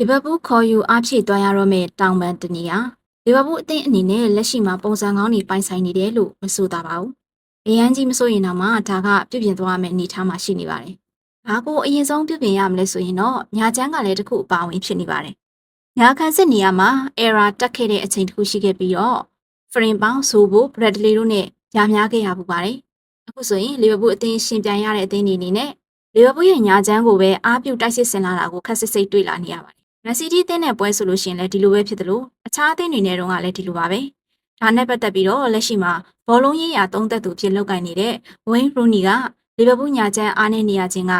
လီဗာပူးခေါ်ယူအားဖြည့်သွားရတော့မယ့်တောင်ပန်တနေရာလီဗာပူးအသင်းအနေနဲ့လက်ရှိမှာပုံစံကောင်းတွေပိုင်ဆိုင်နေတယ်လို့မဆိုသာပါဘူး။အရန်ကြီးမဆိုရင်တော့မှဒါကပြုပြင်သွားရမယ့်အနေအထားမှာရှိနေပါတယ်။ဘာကိုအရင်ဆုံးပြုပြင်ရမလဲဆိုရင်တော့ညာချမ်းကလည်းတစ်ခုအပါဝင်ဖြစ်နေပါတယ်။ညာခန်းစစ်နေရာမှာ error တက်ခဲ့တဲ့အချိန်တစ်ခုရှိခဲ့ပြီးတော့ frame ပေါင်းဆိုဖို့ Bradley တို့နဲ့ရများခဲ့ရပူပါတယ်။အခုဆိုရင်လီဗာပူးအသင်းရှင်ပြိုင်ရတဲ့အသင်းတွေအနေနဲ့လီဗာပူးရဲ့ညာချမ်းကိုပဲအားပြုတိုက်စစ်ဆင်လာတာကိုခက်စစ်စိတ်တွေ့လာနေရပါတယ်။မန်စီးတီးအသင်းနဲ့ပွဲဆိုလို့ရှိရင်လည်းဒီလိုပဲဖြစ်တယ်လို့အခြားအသင်းတွေနဲ့တော့လည်းဒီလိုပါပဲ။ဒါနဲ့ပတ်သက်ပြီးတော့လက်ရှိမှာဘောလုံးရေးရာသုံးသက်သူဖြစ်လောက်ကိုင်နေတဲ့ Wayne Rooney ကလီဗာပူးညာချမ်းအားနဲ့နေရခြင်းက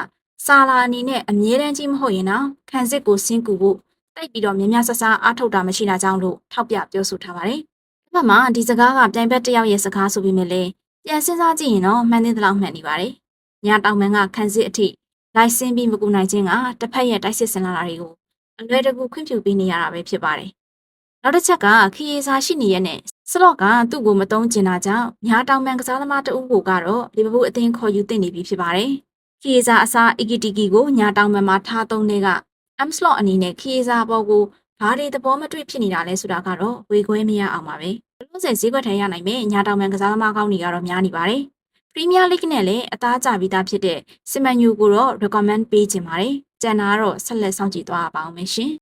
ဆာလာအနေနဲ့အမြဲတမ်းကြီးမဟုတ်ရင်တော့ခံစစ်ကိုဆင်းကူဖို့တိုက်ပြီးတော့မြများဆဆအားထုတ်တာမရှိတာကြောင့်လို့ထောက်ပြပြောဆိုထားပါတယ်။ဒီဘက်မှာဒီစကားကပြိုင်ဘက်တစ်ယောက်ရဲ့စကားဆိုပြီးမြဲလဲပြန်စဉ်းစားကြည့်ရင်တော့မှန်တဲ့လောက်မှန်နေပါတယ်။ညာတောင်မန်ကခံစစ်အထိလိုက်ဆင်းပြီးမကူနိုင်ခြင်းကတစ်ဖက်ရဲ့တိုက်စစ်ဆင်လာတာတွေကိုအလွယ်တကူခွင့်ပြုပေးနေရတာပဲဖြစ်ပါတယ်။နောက်တစ်ချက်ကခရီးစားရှိနေရဲ့နဲ့စလော့ကသူ့ကိုမတုံးကျင်တာကြောင့်ညာတောင်ပန်ကစားသမားတဦးကိုကတော့လီဗာပူးအသင်းခေါ်ယူတင်နေပြီဖြစ်ပါတယ်။ခရီးစားအစားအီဂီတီကီကိုညာတောင်ပန်မှာထားသုံးတဲ့ကအမ်စလော့အနေနဲ့ခရီးစားဘောကိုဘာတွေသဘောမတွေ့ဖြစ်နေတာလဲဆိုတာကတော့ဝေခွဲမရအောင်ပါပဲ။လုံးစင်ဈေးကွက်ထဲရနိုင်မဲ့ညာတောင်ပန်ကစားသမားကောင်းတွေကတော့များနေပါတယ်။ပရီးမီးယားလိဂ်နဲ့လည်းအသားကျပြီးသားဖြစ်တဲ့စီမန်ယူကိုတော့ recommend ပေးခြင်းပါတယ်။ကျန်တာကတော့ဆက်လက်စောင့်ကြည့်သွားပါအောင်မယ်ရှင်။